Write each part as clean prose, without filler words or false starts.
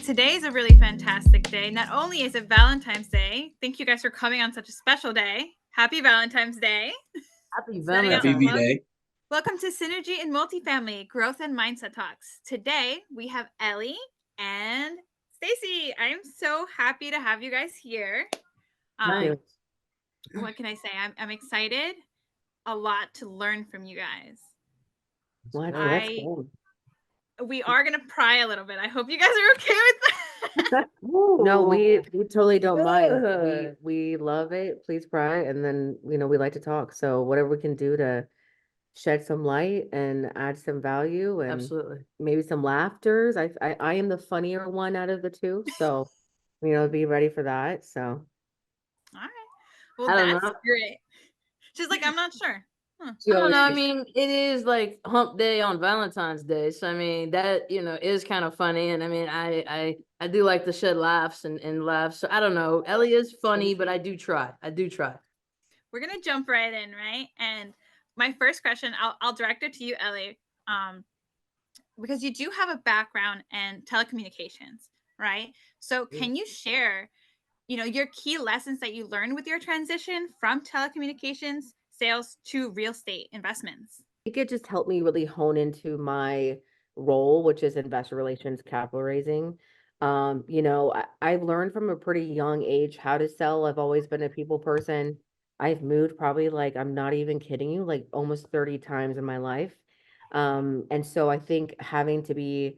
today is a really fantastic day. Not only is it Valentine's Day, thank you guys for coming on such a special day. Happy Valentine's Day. Happy Happy Valentine's. V-Day. Welcome to Synergy in Multifamily, Growth and Mindset Talks. Today, we have Ellie and Stacie. I am so happy to have you guys here. What can I say? I'm excited. A lot to learn from you guys. We are going to pry a little bit. I hope you guys are okay with that. No, we totally don't mind. We love it. Please pry. And then, we like to talk. So whatever we can do to shed some light and add some value and absolutely maybe some laughters. I am the funnier one out of the two. So, be ready for that. So. All right. Well, that's great. She's like, I'm not sure. I don't know. I mean, it is like hump day on Valentine's Day. So, I mean, that, is kind of funny. And I mean, I do like to shed laughs and laughs. So I don't know. Ellie is funny, but I do try. We're going to jump right in, right? And my first question, I'll direct it to you, Ellie, because you do have a background in telecommunications, right? So can you share, your key lessons that you learned with your transition from telecommunications sales to real estate investments? I think it just helped me really hone into my role, which is investor relations, capital raising. I've learned from a pretty young age how to sell. I've always been a people person. I've moved probably, like, I'm not even kidding you, like almost 30 times in my life. And so I think having to be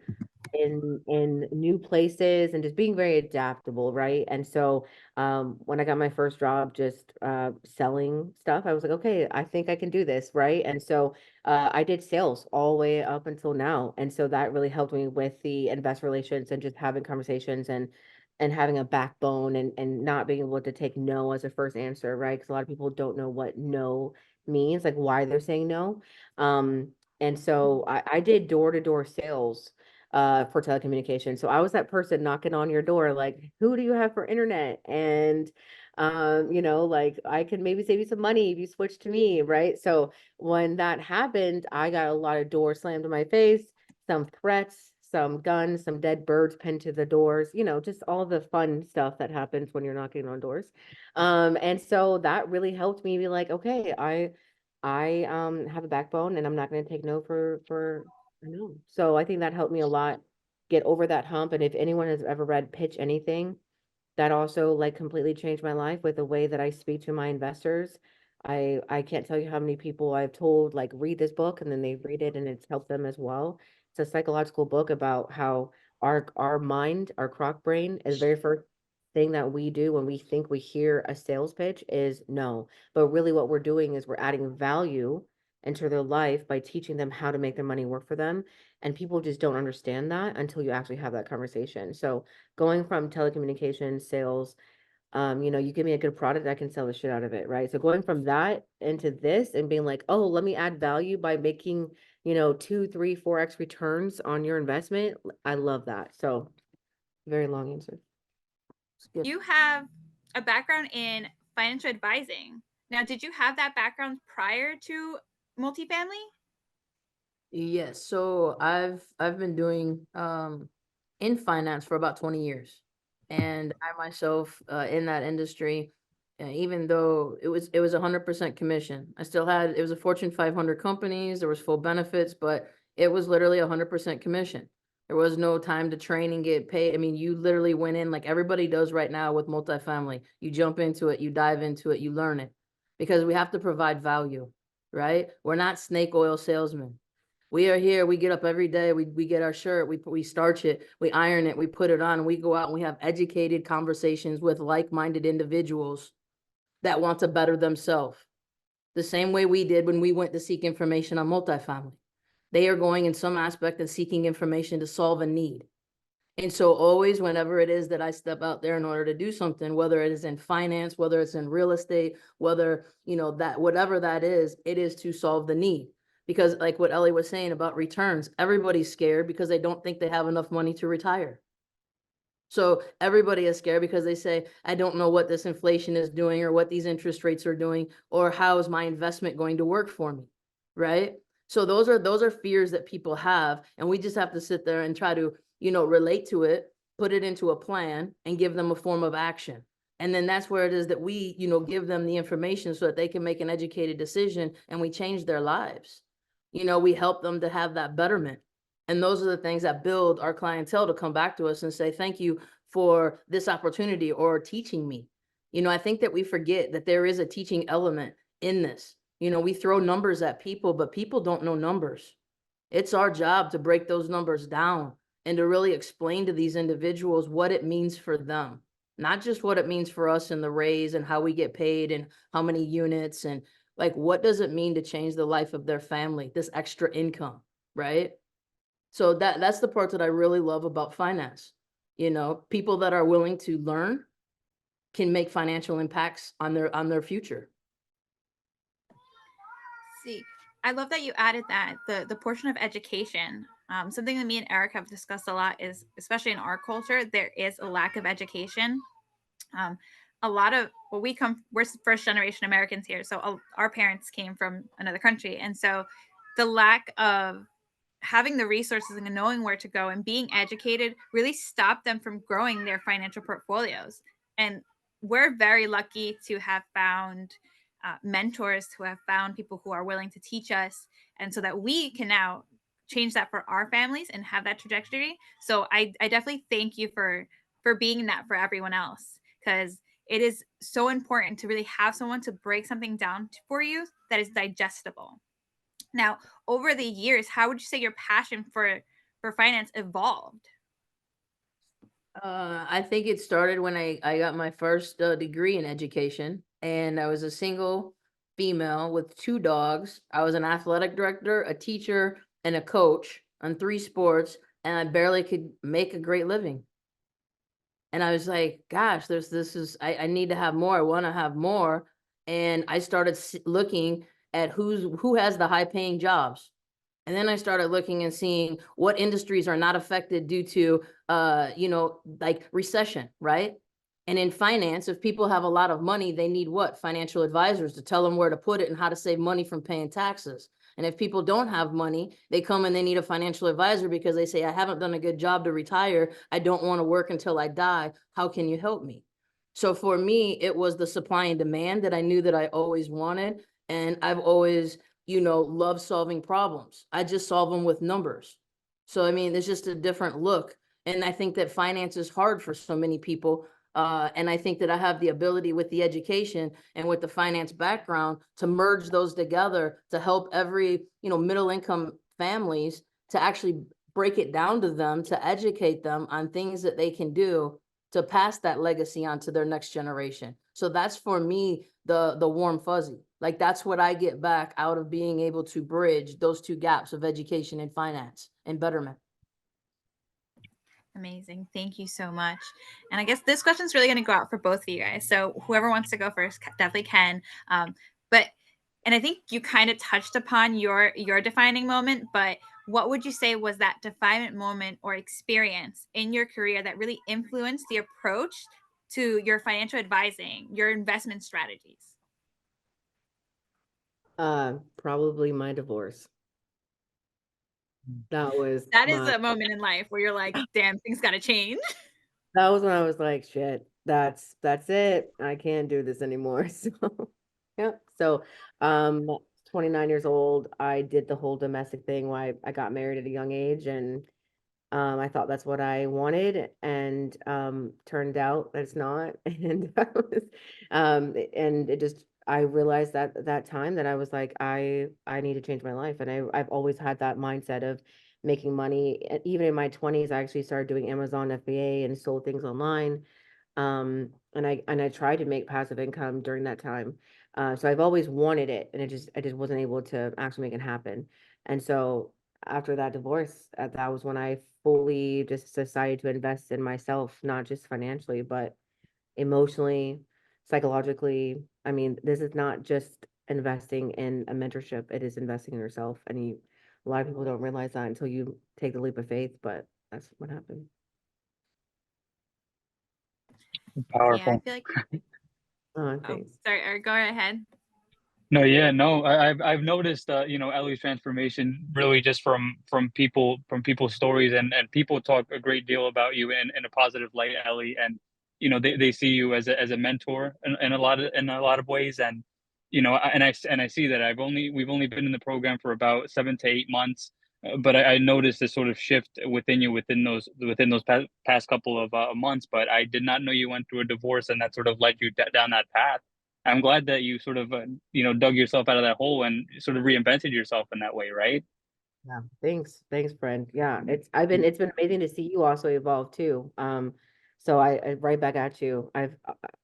in new places and just being very adaptable, right? And so when I got my first job just selling stuff, I was like, okay, I think I can do this, right? And so I did sales all the way up until now. And so that really helped me with the investor relations and just having conversations and having a backbone and not being able to take no as a first answer, right? Because a lot of people don't know what no means, like why they're saying no. And so I did door-to-door sales for telecommunications. So I was that person knocking on your door, like, who do you have for internet? And like, I can maybe save you some money if you switch to me, right? So when that happened, I got a lot of doors slammed in my face, some threats, some guns, some dead birds pinned to the doors, just all the fun stuff that happens when you're knocking on doors. And so that really helped me be like, okay, I have a backbone and I'm not going to take no for no. So I think that helped me a lot get over that hump. And if anyone has ever read Pitch Anything, that also like completely changed my life with the way that I speak to my investors. I can't tell you how many people I've told, like, read this book, and then they read it and it's helped them as well. It's a psychological book about how our mind, our croc brain, is very first thing that we do when we think we hear a sales pitch is no. But really what we're doing is we're adding value into their life by teaching them how to make their money work for them. And people just don't understand that until you actually have that conversation. So going from telecommunications sales, you give me a good product, I can sell the shit out of it, right? So going from that into this and being like, oh, let me add value by making, 2, 3, 4x returns on your investment. I love that. So very long answer. You have a background in financial advising. Now, did you have that background prior to multifamily? Yes. So I've been doing in finance for about 20 years. And I myself in that industry, even though it was 100% commission, it was a Fortune 500 companies, there was full benefits, but it was literally 100% commission. There was no time to train and get paid. I mean, you literally went in like everybody does right now with multifamily. You jump into it, you dive into it, you learn it, because we have to provide value, right? We're not snake oil salesmen. We are here. We get up every day. We get our shirt. We starch it. We iron it. We put it on. We go out and we have educated conversations with like-minded individuals that want to better themselves. The same way we did when we went to seek information on multifamily. They are going in some aspect and seeking information to solve a need. And so always, whenever it is that I step out there in order to do something, whether it is in finance, whether it's in real estate, whether, that whatever that is, it is to solve the need. Because like what Ellie was saying about returns, everybody's scared because they don't think they have enough money to retire. So everybody is scared because they say, I don't know what this inflation is doing or what these interest rates are doing, or how is my investment going to work for me, right? So those are fears that people have, and we just have to sit there and try to, relate to it put it into a plan, and give them a form of action. And then that's where it is that we, give them the information so that they can make an educated decision, and we change their lives. We help them to have that betterment. And those are the things that build our clientele to come back to us and say, thank you for this opportunity or teaching me. I think that we forget that there is a teaching element in this. We throw numbers at people, but people don't know numbers. It's our job to break those numbers down and to really explain to these individuals what it means for them, not just what it means for us in the raise and how we get paid and how many units, and like, what does it mean to change the life of their family, this extra income, right? So that's the part that I really love about finance. People that are willing to learn can make financial impacts on their future. See, I love that you added that the portion of education. Something that me and Eric have discussed a lot is, especially in our culture, there is a lack of education. A lot of we're first generation Americans here, so our parents came from another country, and so the lack of having the resources and knowing where to go and being educated really stopped them from growing their financial portfolios. And we're very lucky to have found mentors, who have found people who are willing to teach us, and so that we can now change that for our families and have that trajectory. So I definitely thank you for being that for everyone else, because it is so important to really have someone to break something down for you that is digestible. Now, over the years, how would you say your passion for finance evolved? I think it started when I got my first degree in education, and I was a single female with 2 dogs. I was an athletic director, a teacher, and a coach on 3 sports, and I barely could make a great living. And I was like, gosh, I need to have more. I want to have more. And I started looking at who has the high paying jobs. And then I started looking and seeing what industries are not affected due to, like recession, right? And in finance, if people have a lot of money, they need what? Financial advisors to tell them where to put it and how to save money from paying taxes. And if people don't have money, they come and they need a financial advisor because they say, I haven't done a good job to retire. I don't want to work until I die. How can you help me? So for me, it was the supply and demand that I knew that I always wanted. And I've always, love solving problems. I just solve them with numbers. So, I mean, it's just a different look. And I think that finance is hard for so many people. And I think that I have the ability with the education and with the finance background to merge those together to help every, middle income families to actually break it down to them, to educate them on things that they can do to pass that legacy on to their next generation. So that's for me, the warm fuzzy. Like, that's what I get back out of being able to bridge those 2 gaps of education and finance and betterment. Amazing. Thank you so much. And I guess this question is really going to go out for both of you guys. So whoever wants to go first definitely can. And I think you kind of touched upon your defining moment, but what would you say was that defining moment or experience in your career that really influenced the approach to your financial advising, your investment strategies? Probably my divorce. That is a moment in life where you're like, damn, things got to change. That was when I was like, shit, that's it. I can't do this anymore. So, yeah. So, 29 years old, I did the whole domestic thing where I got married at a young age, and I thought that's what I wanted, and turned out that it's not. And and it just, I realized that time that I was like, I need to change my life. And I've always had that mindset of making money. Even in my 20s, I actually started doing Amazon FBA and sold things online. And I tried to make passive income during that time. So I've always wanted it, and I just wasn't able to actually make it happen. And so after that divorce, that was when I fully just decided to invest in myself, not just financially, but emotionally, psychologically. I mean, this is not just investing in a mentorship, it is investing in yourself. And a lot of people don't realize that until you take the leap of faith, but that's what happened. Powerful. Yeah, I feel like. Thanks. Sorry, go ahead. No, yeah, no, I've noticed, you know, Ellie's transformation really just from people's stories, and people talk a great deal about you in a positive light, Ellie, and you know they see you as a mentor in a lot of ways, and you know, and I see that we've only been in the program for about 7 to 8 months, but I noticed this sort of shift within you within those past couple of months, but I did not know you went through a divorce and that sort of led you down that path. I'm glad that you sort of, you know, dug yourself out of that hole and sort of reinvented yourself in that way, right? Yeah, thanks, friend. Yeah, it's been amazing to see you also evolve too. So I right back at you. I've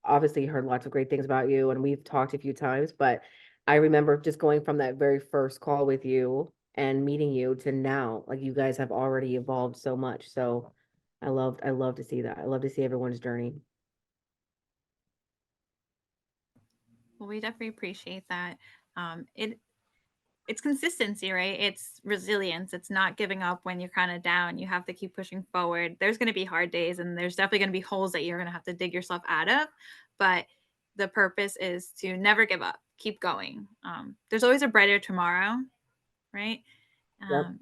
obviously heard lots of great things about you, and we've talked a few times, but I remember just going from that very first call with you and meeting you to now, like you guys have already evolved so much. So I love to see that. I love to see everyone's journey. Well, we definitely appreciate that. It's consistency, right? It's resilience. It's not giving up when you're kind of down. You have to keep pushing forward. There's going to be hard days, and there's definitely going to be holes that you're going to have to dig yourself out of. But the purpose is to never give up, keep going. There's always a brighter tomorrow, right? Yep. Um,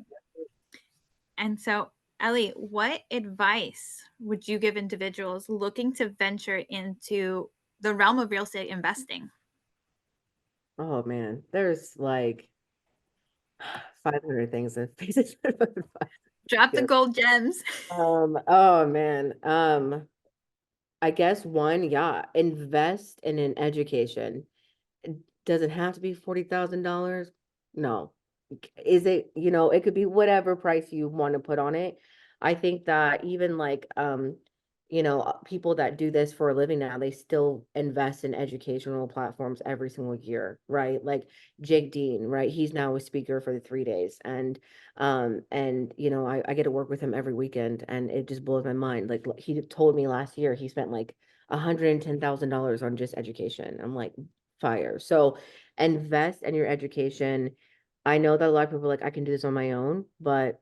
and so, Ellie, what advice would you give individuals looking to venture into the realm of real estate investing? Oh man, there's like 500 things that pieces of advice. Drop the gold gems. Oh man. I guess one, yeah, invest in an education. It doesn't have to be $40,000. No. Is it, it could be whatever price you want to put on it. I think that even like people that do this for a living now, they still invest in educational platforms every single year, right? Like Jake Dean, right? He's now a speaker for the 3 days. I get to work with him every weekend, and it just blows my mind. Like he told me last year he spent like $110,000 on just education. I'm like, fire. So invest in your education. I know that a lot of people are like, I can do this on my own, but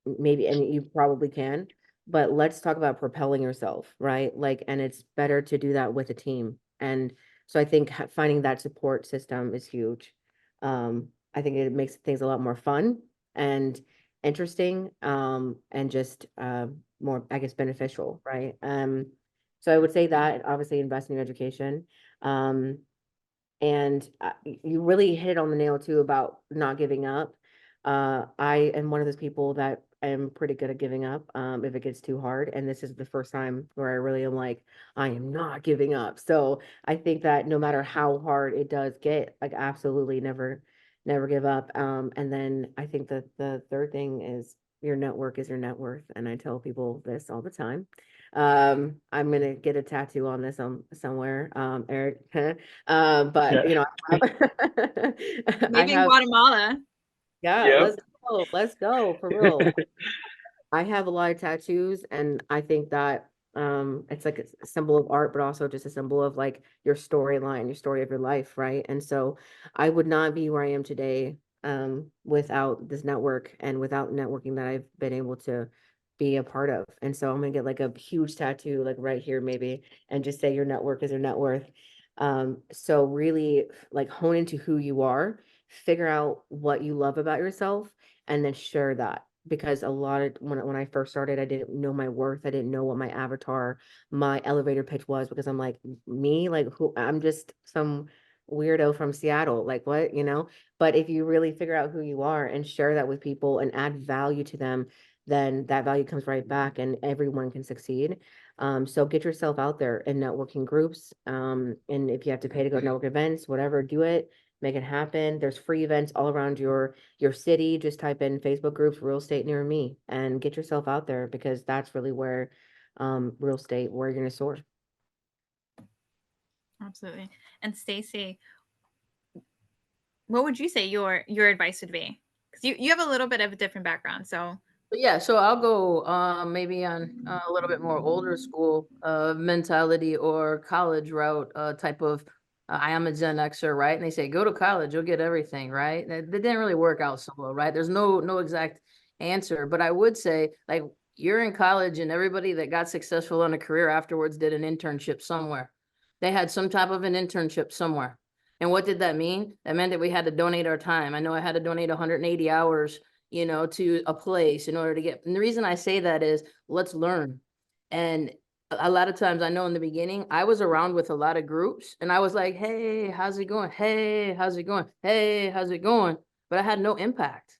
maybe, and you probably can, but let's talk about propelling yourself, right? Like, and it's better to do that with a team. And so I think finding that support system is huge. I think it makes things a lot more fun and interesting, and just more, I guess, beneficial, right? So I would say that obviously invest in your education. Um, and you really hit it on the nail too about not giving up. I am one of those people that am pretty good at giving up if it gets too hard. And this is the first time where I really am like, I am not giving up. So I think that no matter how hard it does get, like absolutely never give up. And then I think that the third thing is your network is your net worth. And I tell people this all the time. I'm gonna get a tattoo on this somewhere, Eric. But Yeah. I Maybe in have, Guatemala. yeah, Yep. let's go for real. I have a lot of tattoos, and I think that it's like a symbol of art, but also just a symbol of like your storyline, your story of your life, right? And so I would not be where I am today without this network and without networking that I've been able to be a part of. And so I'm gonna get like a huge tattoo, like right here maybe, and just say your network is your net worth. So really like hone into who you are, figure out what you love about yourself, and then share that, because a lot of when I first started, I didn't know my worth. I didn't know what my avatar, my elevator pitch was, because I'm like, me, like who, I'm just some weirdo from Seattle. Like what, But if you really figure out who you are and share that with people and add value to them, then that value comes right back and everyone can succeed. So get yourself out there in networking groups. And if you have to pay to go to network events, whatever, do it, make it happen. There's free events all around your city. Just type in Facebook groups, real estate near me, and get yourself out there, because that's really where real estate, where you're gonna soar. Absolutely. And Stacie, what would you say your advice would be? Because you have a little bit of a different background. So But yeah, so I'll go maybe on a little bit more older school mentality or college route type of. I am a Gen Xer, right? And they say go to college, you'll get everything, right? That didn't really work out so well, right? There's no exact answer, but I would say like you're in college, and everybody that got successful in a career afterwards did an internship somewhere. They had some type of an internship somewhere. And what did that mean? That meant that we had to donate our time. I know I had to donate 180 hours, you know, to a place in order to get, and the reason I say that is let's learn. And a lot of times I know in the beginning, I was around with a lot of groups and I was like, hey, how's it going? Hey, how's it going? Hey, how's it going? But I had no impact.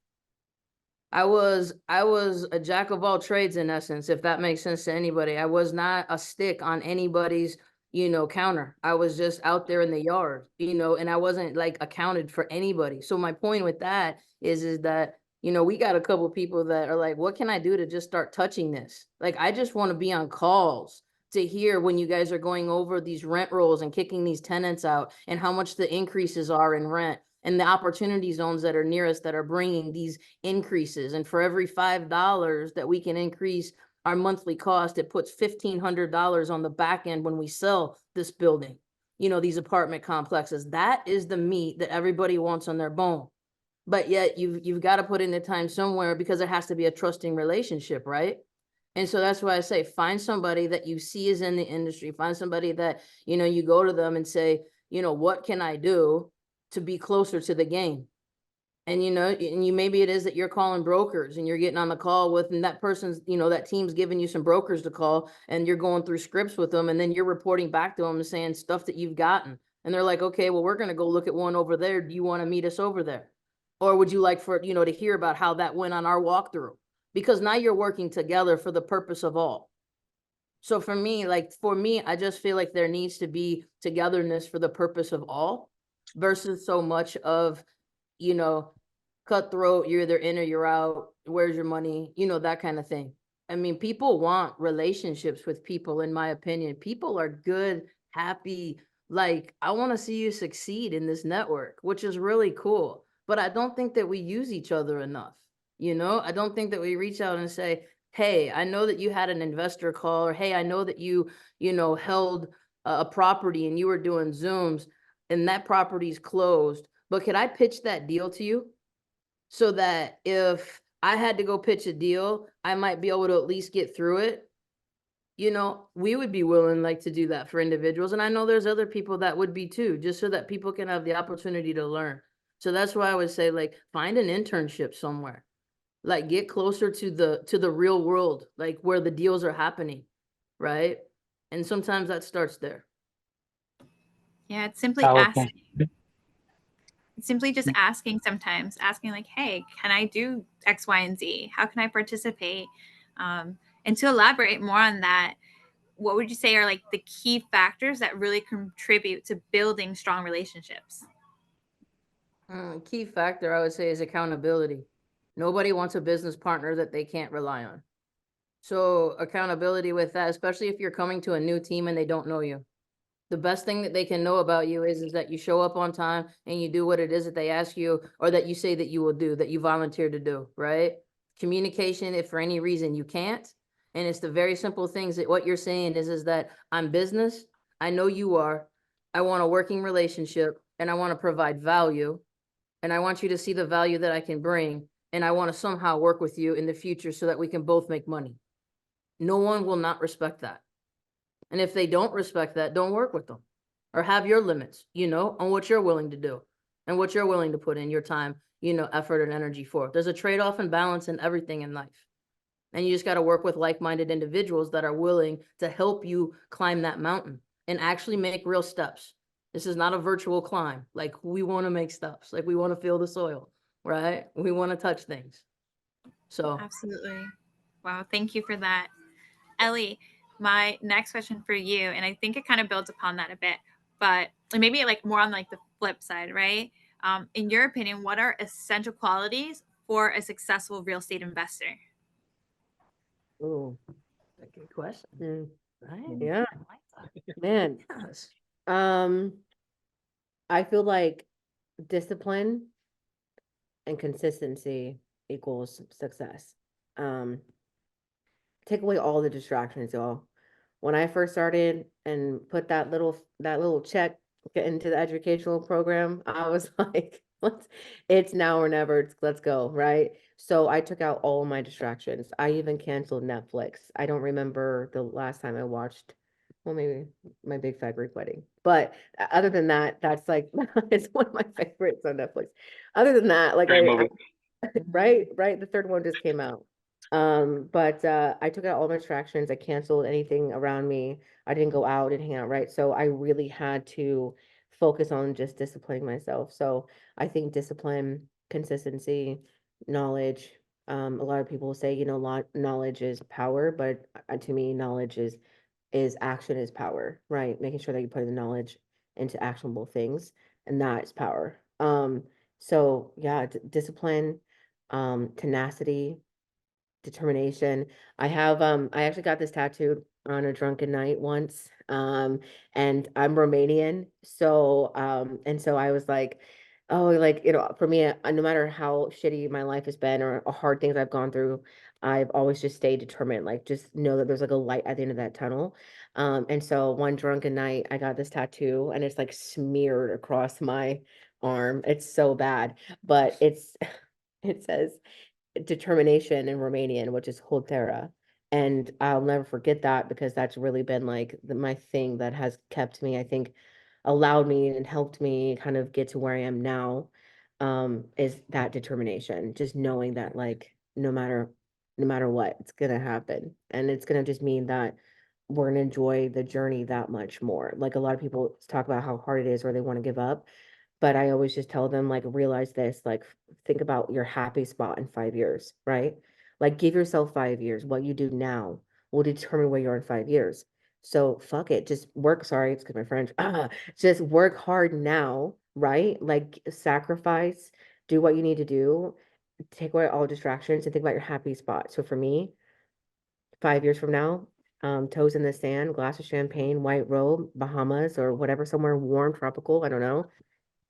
I was a jack of all trades in essence, if that makes sense to anybody. I was not a stick on anybody's, you know, counter. I was just out there in the yard, you know, and I wasn't like accounted for anybody. So my point with that is that, you know, we got a couple people that are like, what can I do to just start touching this? Like, I just want to be on calls to hear when you guys are going over these rent rolls and kicking these tenants out and how much the increases are in rent and the opportunity zones that are near us that are bringing these increases. And for every $5 that we can increase our monthly cost, it puts $1,500 on the back end when we sell this building, you know, these apartment complexes. That is the meat that everybody wants on their bone. But yet you've got to put in the time somewhere because it has to be a trusting relationship, right? And so that's why I say, find somebody that you see is in the industry, find somebody that, you know, you go to them and say, you know, what can I do to be closer to the game? And, you know, and you, maybe it is that you're calling brokers and you're getting on the call with, and that person's, you know, that team's giving you some brokers to call and you're going through scripts with them. And then you're reporting back to them and saying stuff that you've gotten. And they're like, okay, well, we're going to go look at one over there. Do you want to meet us over there? Or would you like for, you know, to hear about how that went on our walkthrough? Because now you're working together for the purpose of all. So for me, I just feel like there needs to be togetherness for the purpose of all versus so much of, you know, cutthroat, you're either in or you're out, where's your money, you know, that kind of thing. I mean, people want relationships with people, in my opinion. People are good, happy, like, I want to see you succeed in this network, which is really cool. But I don't think that we use each other enough. You know, I don't think that we reach out and say, hey, I know that you had an investor call, or hey, I know that you know, held a property and you were doing Zooms and that property's closed, but could I pitch that deal to you? So that if I had to go pitch a deal, I might be able to at least get through it. You know, we would be willing like to do that for individuals. And I know there's other people that would be too, just so that people can have the opportunity to learn. So that's why I would say, like, find an internship somewhere. Like, get closer to the real world, like where the deals are happening, right? And sometimes that starts there. Yeah, it's simply Powerful. asking. It's simply just asking sometimes, asking like, hey, can I do X, Y, and Z? How can I participate? And to elaborate more on that, what would you say are like the key factors that really contribute to building strong relationships? Key factor I would say is accountability. Nobody wants a business partner that they can't rely on. So accountability with that, especially if you're coming to a new team and they don't know you. The best thing that they can know about you is that you show up on time and you do what it is that they ask you, or that you say that you will do, that you volunteered to do, right? Communication, if for any reason you can't, and it's the very simple things that what you're saying is that I'm business, I know you are, I want a working relationship, and I want to provide value, and I want you to see the value that I can bring, and I want to somehow work with you in the future so that we can both make money. No one will not respect that. And if they don't respect that, don't work with them, or have your limits, you know, on what you're willing to do and what you're willing to put in your time, you know, effort and energy for. There's a trade-off and balance in everything in life. And you just got to work with like-minded individuals that are willing to help you climb that mountain and actually make real steps. This is not a virtual climb. Like, we want to make steps. Like, we want to feel the soil, right? We want to touch things. So Absolutely. Wow. Thank you for that. Ellie, my next question for you, and I think it kind of builds upon that a bit, but maybe like more on like the flip side, right? In your opinion, what are essential qualities for a successful real estate investor? oh, a good question. Right? Yeah. I like that. Man, Yes. I feel like discipline and consistency equals success. Take away all the distractions, y'all. When I first started and put that little check into the educational program, I was like, it's now or never, let's go, right? So I took out all my distractions. I even canceled Netflix. I don't remember the last time I watched Well, maybe my big fat Greek wedding. But other than that, that's like it's one of my favorites on Netflix. Other than that, like Great movie. right, the third one just came out. But I took out all my distractions. I canceled anything around me. I didn't go out and hang out, right? So I really had to focus on just disciplining myself. So I think discipline, consistency, knowledge. A lot of people say, knowledge is power, but to me, knowledge is action is power, right? Making sure that you put the knowledge into actionable things, and that is power. So yeah, discipline, tenacity, determination. I actually got this tattooed on a drunken night once. And I'm Romanian, so and so I was like, oh, like, for me, no matter how shitty my life has been or hard things I've gone through, I've always just stayed determined. Like, just know that there's like a light at the end of that tunnel. And so one drunken night, I got this tattoo, and it's like smeared across my arm. It's so bad, but it says determination in Romanian, which is Hotera. And I'll never forget that, because that's really been like my thing that has kept me, I think, allowed me and helped me kind of get to where I am now, is that determination. Just knowing that, like, no matter what, it's gonna happen. And it's gonna just mean that we're gonna enjoy the journey that much more. Like, a lot of people talk about how hard it is or they want to give up. But I always just tell them, like, realize this, like, think about your happy spot in 5 years, right? Like, give yourself 5 years. What you do now will determine where you are in 5 years. So fuck it. Just work. Sorry, it's because my French. Just work hard now, right? Like, sacrifice, do what you need to do, take away all distractions, and think about your happy spot. So for me, 5 years from now, toes in the sand, glass of champagne, white robe, Bahamas or whatever, somewhere warm, tropical. I don't know,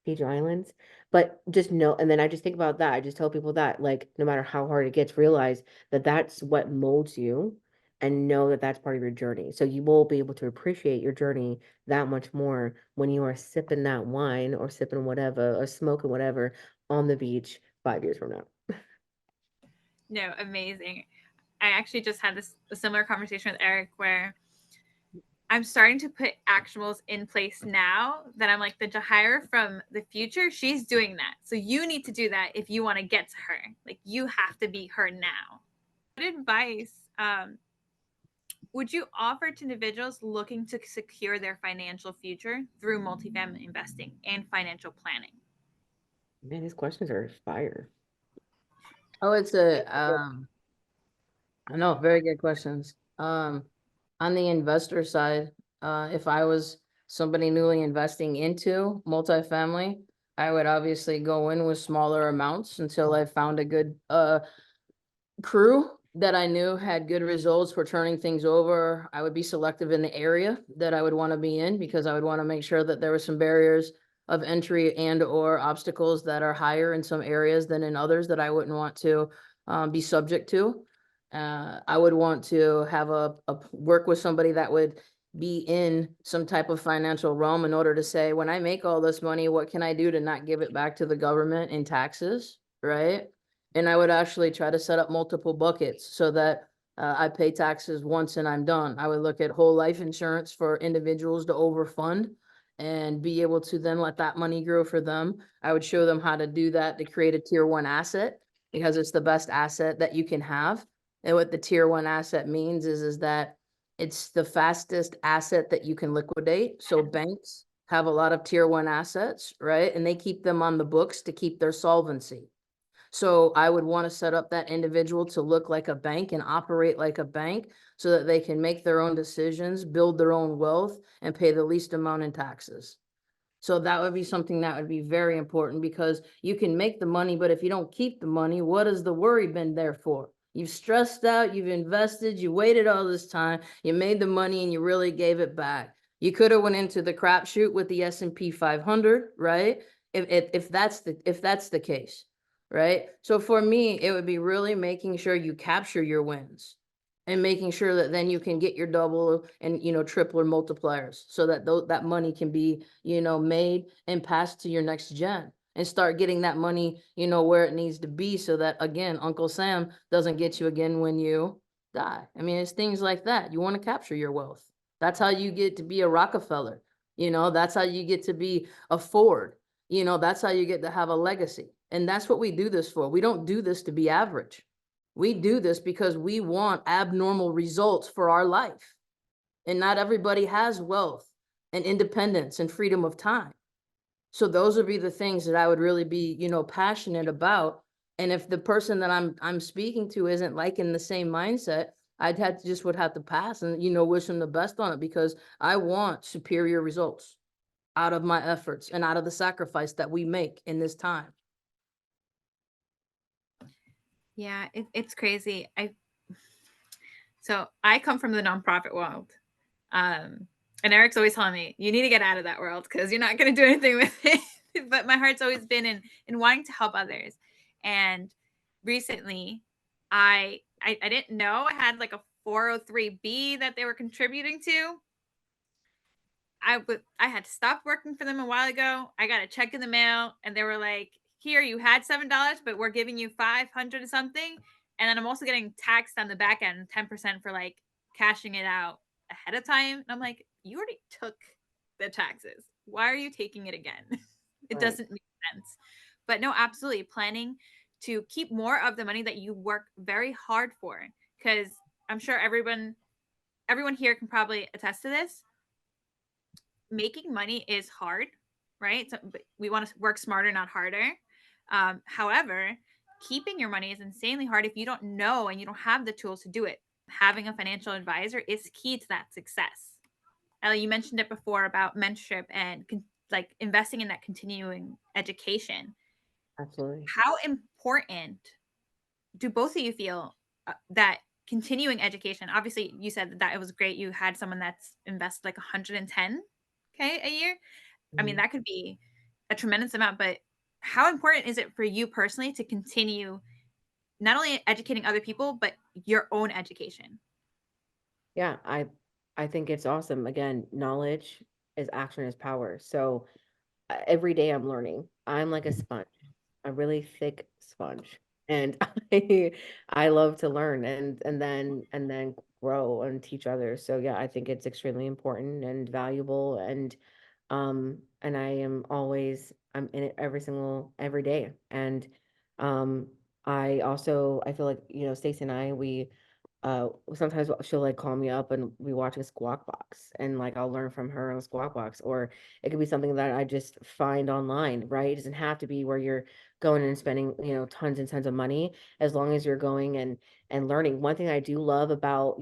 Fiji Islands. But just know, and then I just think about that. I just tell people that, like, no matter how hard it gets, realize that that's what molds you, and know that that's part of your journey. So you will be able to appreciate your journey that much more when you are sipping that wine or sipping whatever or smoking whatever on the beach 5 years from now. No, amazing. I actually just had a similar conversation with Eric where I'm starting to put actionables in place now that I'm like, the Jahira from the future, she's doing that. So you need to do that if you want to get to her. Like, you have to be her now. What advice would you offer to individuals looking to secure their financial future through multifamily investing and financial planning? Man, these questions are fire. Oh, it's I know, very good questions. On the investor side, if I was somebody newly investing into multifamily, I would obviously go in with smaller amounts until I found a good crew that I knew had good results for turning things over. I would be selective in the area that I would want to be in, because I would want to make sure that there were some barriers of entry and or obstacles that are higher in some areas than in others that I wouldn't want to be subject to. I would want to have a work with somebody that would be in some type of financial realm in order to say, when I make all this money, what can I do to not give it back to the government in taxes, right? And I would actually try to set up multiple buckets so that I pay taxes once and I'm done. I would look at whole life insurance for individuals to overfund and be able to then let that money grow for them. I would show them how to do that to create a tier one asset, because it's the best asset that you can have. And what the tier one asset means is that it's the fastest asset that you can liquidate. So banks have a lot of tier one assets, right? And they keep them on the books to keep their solvency. So I would want to set up that individual to look like a bank and operate like a bank so that they can make their own decisions, build their own wealth, and pay the least amount in taxes. So that would be something that would be very important, because you can make the money, but if you don't keep the money, what has the worry been there for? You've stressed out, you've invested, you waited all this time, you made the money and you really gave it back. You could have went into the crapshoot with the S&P 500, right? If that's the case. Right? So for me, it would be really making sure you capture your wins and making sure that then you can get your double and, triple or multipliers, so that that money can be, made and passed to your next gen, and start getting that money, where it needs to be, so that, again, Uncle Sam doesn't get you again when you die. I mean, it's things like that. You want to capture your wealth. That's how you get to be a Rockefeller. That's how you get to be a Ford. That's how you get to have a legacy. And that's what we do this for. We don't do this to be average. We do this because we want abnormal results for our life. And not everybody has wealth and independence and freedom of time. So those would be the things that I would really be, passionate about. And if the person that I'm speaking to isn't like in the same mindset, would have to pass and, wish them the best on it, because I want superior results out of my efforts and out of the sacrifice that we make in this time. Yeah, it's crazy. So I come from the nonprofit world. And Eric's always telling me, you need to get out of that world because you're not going to do anything with it. But my heart's always been in wanting to help others. And recently, I didn't know I had like a 403B that they were contributing to. I had to stop working for them a while ago. I got a check in the mail, and they were like, "Here, you had $7, but we're giving you 500 or something." And then I'm also getting taxed on the back end 10% for like cashing it out ahead of time. And I'm like, you already took the taxes. Why are you taking it again? It Right. doesn't make sense. But no, absolutely planning to keep more of the money that you work very hard for, because I'm sure everyone here can probably attest to this. Making money is hard, right? So we want to work smarter, not harder. However, keeping your money is insanely hard if you don't know and you don't have the tools to do it. Having a financial advisor is key to that success. Ellie, you mentioned it before about mentorship and like investing in that continuing education. Absolutely. How important do both of you feel that continuing education? Obviously, you said that it was great. You had someone that's invested like 110K a year. I mean, Mhm. that could be a tremendous amount, but how important is it for you personally to continue not only educating other people, but your own education? Yeah, I think it's awesome. Again, knowledge is action is power. So every day I'm learning. I'm like a sponge, a really thick sponge. And I love to learn and then grow and teach others. So yeah, I think it's extremely important and valuable, and I'm in it every day. And um I feel like, Stacie and I, we sometimes she'll like call me up and we watch a Squawk Box, and like I'll learn from her on a Squawk Box, or it could be something that I just find online, right? It doesn't have to be where you're going and spending, tons and tons of money, as long as you're going and learning. One thing I do love about,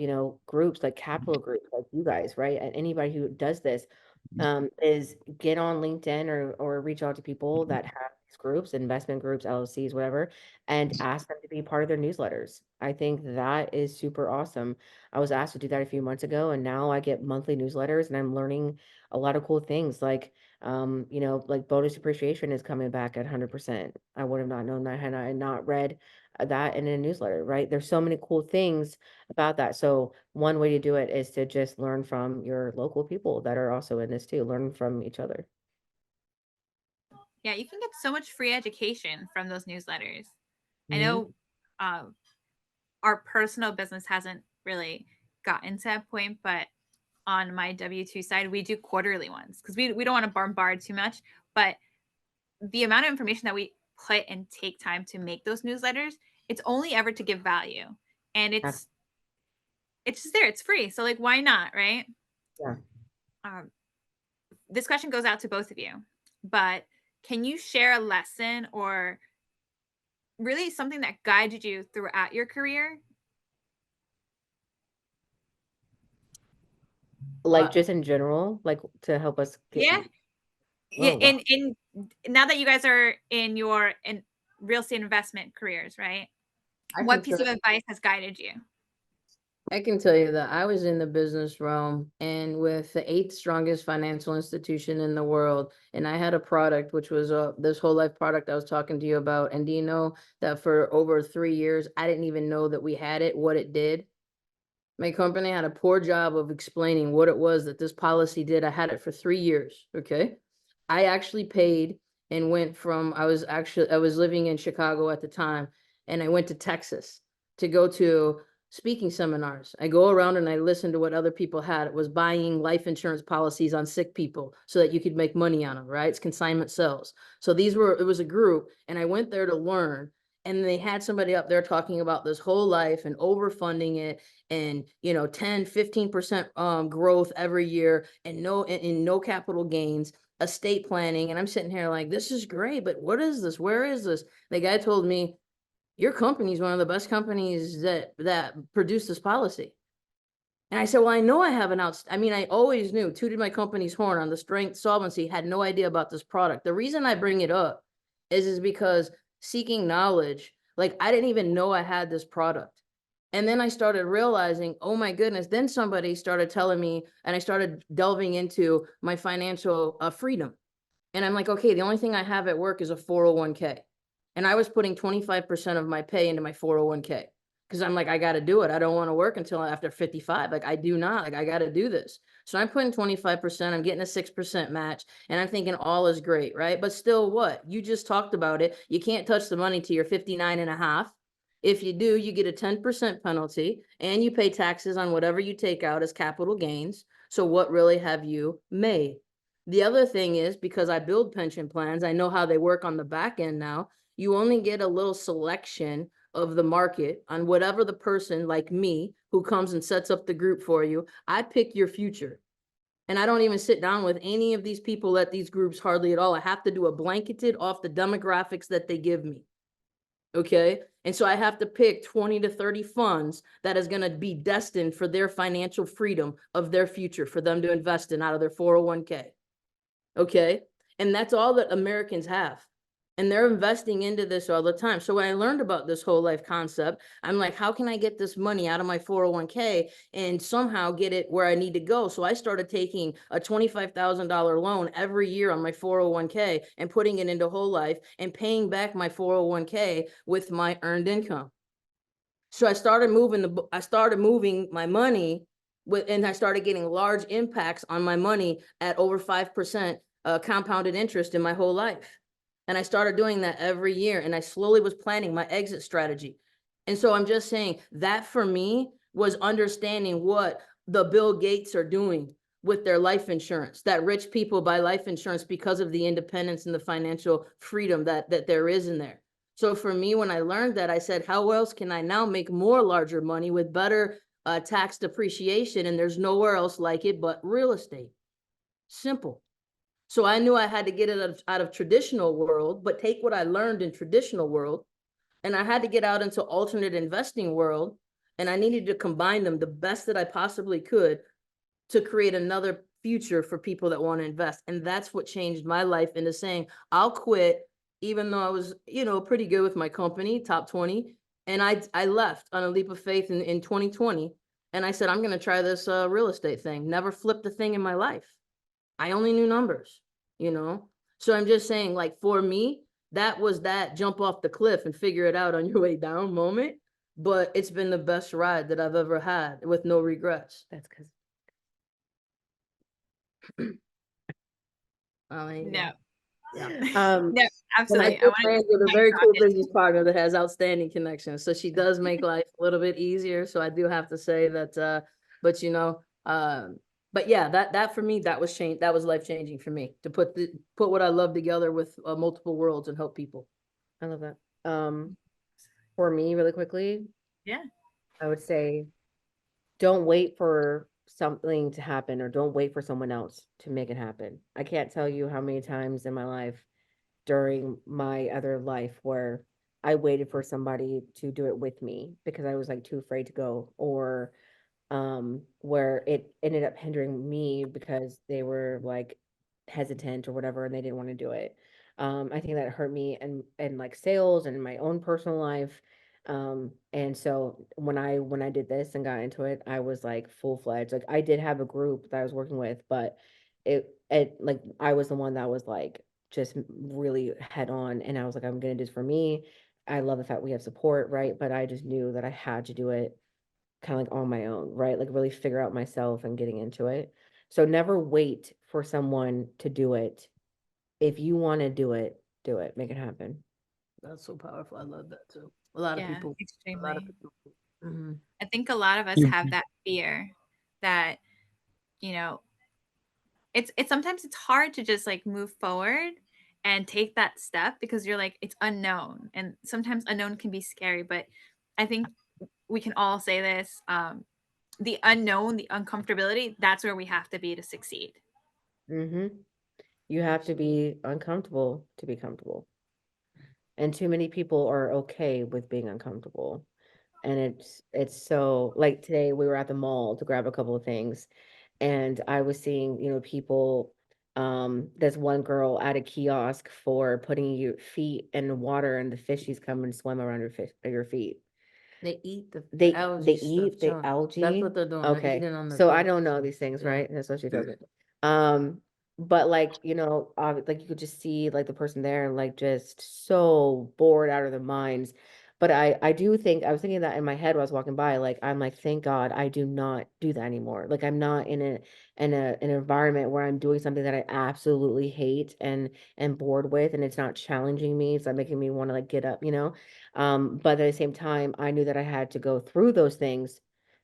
groups like capital groups like you guys, right? And anybody who does this, is get on LinkedIn or reach out to people that have these groups, investment groups, LLCs, whatever, and ask them to be part of their newsletters. I think that is super awesome. I was asked to do that a few months ago, and now I get monthly newsletters, and I'm learning a lot of cool things like, like bonus depreciation is coming back at 100%. I would have not known that had I not read that in a newsletter, right? There's so many cool things about that. So one way to do it is to just learn from your local people that are also in this too, learn from each other. Yeah, you can get so much free education from those newsletters. I Mhm. know our personal business hasn't really gotten to that point, but on my W-2 side, we do quarterly ones because we don't want to bombard too much. But the amount of information that we put and take time to make those newsletters, it's only ever to give value. And Ab- it's just there. It's free. So like, why not, right? Yeah. This question goes out to both of you, but can you share a lesson or really something that guided you throughout your career? Like just in general, like to help us get. Yeah. Yeah. Oh, wow. In now that you guys are in your real estate investment careers, right? I What can piece tell, of advice has guided you? I can tell you that I was in the business realm and with the 8th strongest financial institution in the world. And I had a product, which was this whole life product I was talking to you about. And do you know that for over 3 years, I didn't even know that we had it, what it did? My company had a poor job of explaining what it was that this policy did. I had it for 3 years. Okay. I actually paid and went from, I was living in Chicago at the time, and I went to Texas to go to speaking seminars. I go around and I listen to what other people had. It was buying life insurance policies on sick people so that you could make money on them, right? It's consignment sales. So it was a group, and I went there to learn. And they had somebody up there talking about this whole life and overfunding it, and 10, 15% growth every year, and no capital gains, estate planning. And I'm sitting here like, this is great, but what is this? Where is this? The guy told me, your company is one of the best companies that produce this policy. And I said, well, I know I have I always knew, tooted my company's horn on the strength, solvency, had no idea about this product. The reason I bring it up is because seeking knowledge, like I didn't even know I had this product. And then I started realizing, oh my goodness, then somebody started telling me, and I started delving into my financial freedom. And I'm like, okay, the only thing I have at work is a 401k. And I was putting 25% of my pay into my 401k because I'm like, I got to do it. I don't want to work until after 55. Like I do not, like I got to do this. So I'm putting 25%, I'm getting a 6% match, and I'm thinking all is great, right? But still what? You just talked about it. You can't touch the money till you're 59 and a half. If you do, you get a 10% penalty and you pay taxes on whatever you take out as capital gains. So what really have you made? The other thing is, because I build pension plans, I know how they work on the back end now. You only get a little selection of the market on whatever the person like me who comes and sets up the group for you. I pick your future. And I don't even sit down with any of these people at these groups hardly at all. I have to do a blanketed off the demographics that they give me. Okay. And so I have to pick 20 to 30 funds that is going to be destined for their financial freedom of their future, for them to invest in out of their 401k. Okay. And that's all that Americans have. And they're investing into this all the time. So when I learned about this whole life concept, I'm like, how can I get this money out of my 401k and somehow get it where I need to go? So I started taking a $25,000 loan every year on my 401k and putting it into whole life and paying back my 401k with my earned income. So I started moving my money and I started getting large impacts on my money at over 5% compounded interest in my whole life. And I started doing that every year, and I slowly was planning my exit strategy. And so I'm just saying that for me was understanding what the Bill Gates are doing with their life insurance, that rich people buy life insurance because of the independence and the financial freedom that there is in there. So for me, when I learned that, I said, how else can I now make more larger money with better tax depreciation? And there's nowhere else like it but real estate. Simple. So I knew I had to get it out of traditional world, but take what I learned in traditional world, and I had to get out into alternate investing world, and I needed to combine them the best that I possibly could to create another future for people that want to invest. And that's what changed my life into saying, I'll quit, even though I was, pretty good with my company, top 20. And I left on a leap of faith in 2020. And I said, I'm going to try this real estate thing. Never flipped a thing in my life. I only knew numbers, So I'm just saying, like, for me, that was that jump off the cliff and figure it out on your way down moment. But it's been the best ride that I've ever had with no regrets. That's because No. Yeah. No, And absolutely. I friends with a very cool business partner that has outstanding connections. So she does make life a little bit easier. So I do have to say that, but yeah, that for me, that was life changing for me to put what I love together with multiple worlds and help people. I love that. For me, really quickly, Yeah. I would say, don't wait for something to happen, or don't wait for someone else to make it happen. I can't tell you how many times in my life during my other life where I waited for somebody to do it with me because I was like too afraid to go, or where it ended up hindering me because they were like hesitant or whatever and they didn't want to do it. I think that hurt me and like sales and my own personal life. And so when I did this and got into it, I was like full-fledged. Like I did have a group that I was working with, but it like I was the one that was like just really head on, and I was like, I'm gonna do this for me. I love the fact we have support, right? But I just knew that I had to do it kind of like on my own, right? Like really figure out myself and getting into it. So never wait for someone to do it. If you want to do it, make it happen. That's so powerful. I love that too. A lot of Yeah, people. extremely. I think a lot of us have that fear that, you know, it's sometimes it's hard to just like move forward and take that step because you're like, it's unknown. And sometimes unknown can be scary, but I think we can all say this. The unknown, the uncomfortability, that's where we have to be to succeed. You have to be uncomfortable to be comfortable. And too many people are okay with being uncomfortable. And it's so like today we were at the mall to grab a couple of things and I was seeing, people, there's one girl at a kiosk for putting your feet in the water and the fishies come and swim around your feet. They eat the They algae eat the stuff, algae. That's what they're doing. They're Okay. eating on their So I feet. don't know these things, Yeah. right? That's what she does it. But like, like you could just see like the person there and like just so bored out of their minds. But I do think I was thinking that in my head while I was walking by, like I'm like, thank God I do not do that anymore. Like I'm not in an environment where I'm doing something that I absolutely hate and bored with, and it's not challenging me. It's not making me want to like get up, but at the same time, I knew that I had to go through those things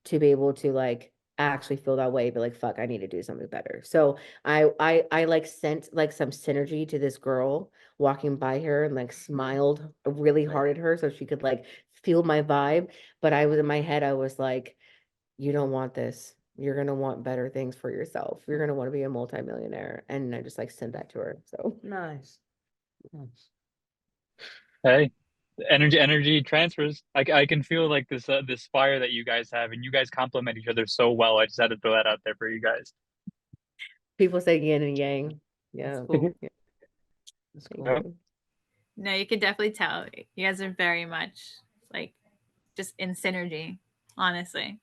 to be able to like actually feel that way, but like, fuck, I need to do something better. So I like sent like some synergy to this girl walking by her and like smiled really hard at her so she could like feel my vibe. But I was in my head, I was like, you don't want this. You're gonna want better things for yourself. You're gonna want to be a multimillionaire. And I just like sent that to her. So Nice. Hey, energy transfers. I can feel like this fire that you guys have, and you guys complement each other so well. I just had to throw that out there for you guys. people say yin and yang. Yeah. That's cool. Yeah. That's Thank cool. you. No, you can definitely tell you guys are very much like just in synergy, honestly.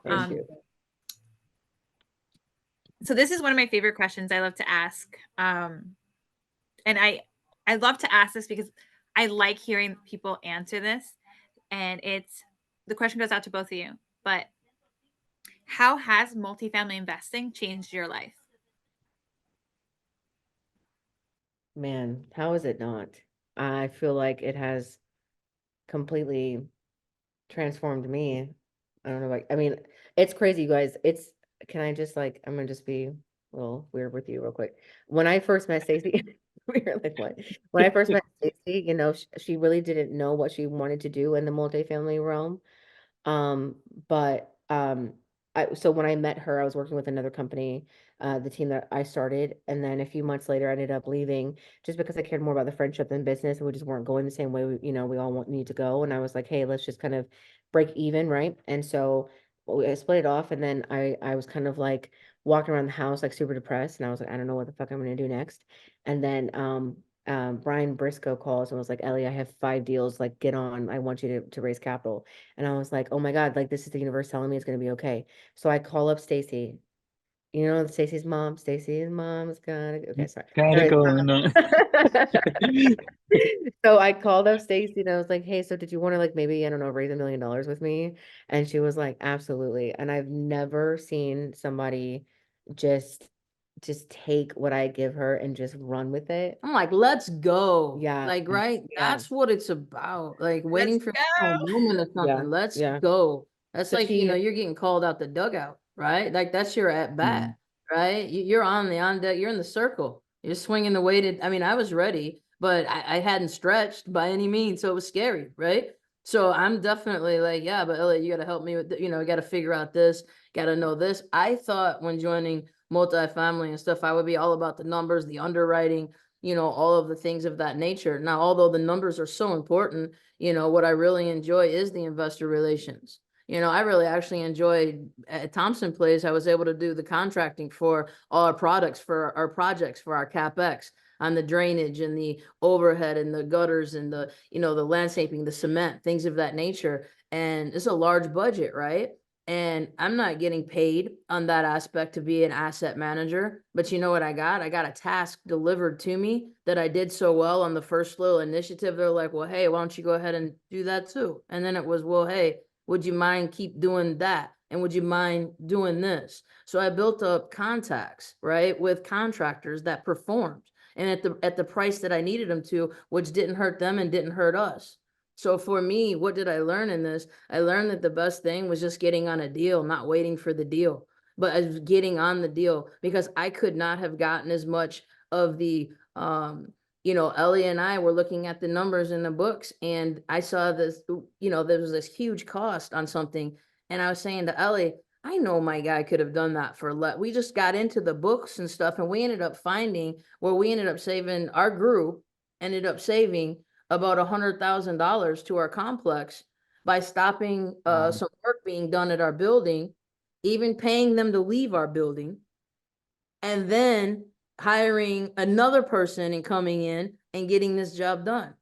Thank you. So this is one of my favorite questions I love to ask. And I love to ask this because I like hearing people answer this. And the question goes out to both of you. But how has multifamily investing changed your life? Man, how is it not? I feel like it has completely transformed me. I don't know, like, I mean, it's crazy, you guys. Can I just like, I'm gonna just be a little weird with you real quick. When I first met Stacie, we were like, what? When I first met Stacie, she really didn't know what she wanted to do in the multifamily realm. But so when I met her, I was working with another company, the team that I started, and then a few months later, I ended up leaving just because I cared more about the friendship than business, and we just weren't going the same way we all need to go. And I was like, hey, let's just kind of break even, right? And so I split it off, and then I was kind of like walking around the house like super depressed, and I was like, I don't know what the fuck I'm gonna do next. And then Brian Briscoe calls and was like, Ellie, I have 5 deals, like get on. I want you to raise capital. And I was like, oh my God, like this is the universe telling me it's gonna be okay. So I call up Stacie. Stacie's mom. Stacie's mom's gonna okay, sorry. Gotta Anyways, go. No. so I called up Stacie and I was like, hey, so did you want to like maybe, I don't know, raise $1 million with me? And she was like, absolutely. And I've never seen somebody just take what I give her and just run with it. I'm like, let's go. Yeah. Like, right? Yeah. That's what it's about. Like waiting for a moment or something. Yeah. Let's Yeah. go. That's So like, you're getting called out the dugout, right? Like that's your at bat, right? You're on deck, you're in the circle. You're swinging the weighted. I mean, I was ready, but I hadn't stretched by any means. So it was scary, right? So I'm definitely like, yeah, but Elliot, you got to help me with, got to figure out this, got to know this. I thought when joining multifamily and stuff, I would be all about the numbers, the underwriting, all of the things of that nature. Now, although the numbers are so important, what I really enjoy is the investor relations. I really actually enjoyed at Thompson Place. I was able to do the contracting for all our products, for our projects, for our CapEx on the drainage and the overhead and the gutters and the, the landscaping, the cement, things of that nature. And it's a large budget, right? And I'm not getting paid on that aspect to be an asset manager. But you know what I got? I got a task delivered to me that I did so well on the first little initiative. They're like, well, hey, why don't you go ahead and do that too? And then it was, well, hey, would you mind keep doing that? And would you mind doing this? So I built up contacts, right, with contractors that performed and at the price that I needed them to, which didn't hurt them and didn't hurt us. So for me, what did I learn in this? I learned that the best thing was just getting on a deal, not waiting for the deal, but getting on the deal, because I could not have gotten as much of the, Ellie and I were looking at the numbers in the books, and I saw this, there was this huge cost on something. And I was saying to Ellie, I know my guy could have done that for we just got into the books and stuff, and we ended up finding where we ended up saving, our group ended up saving about $100,000 to our complex by stopping some work being done at our building, even paying them to leave our building, and then hiring another person and coming in and getting this job done.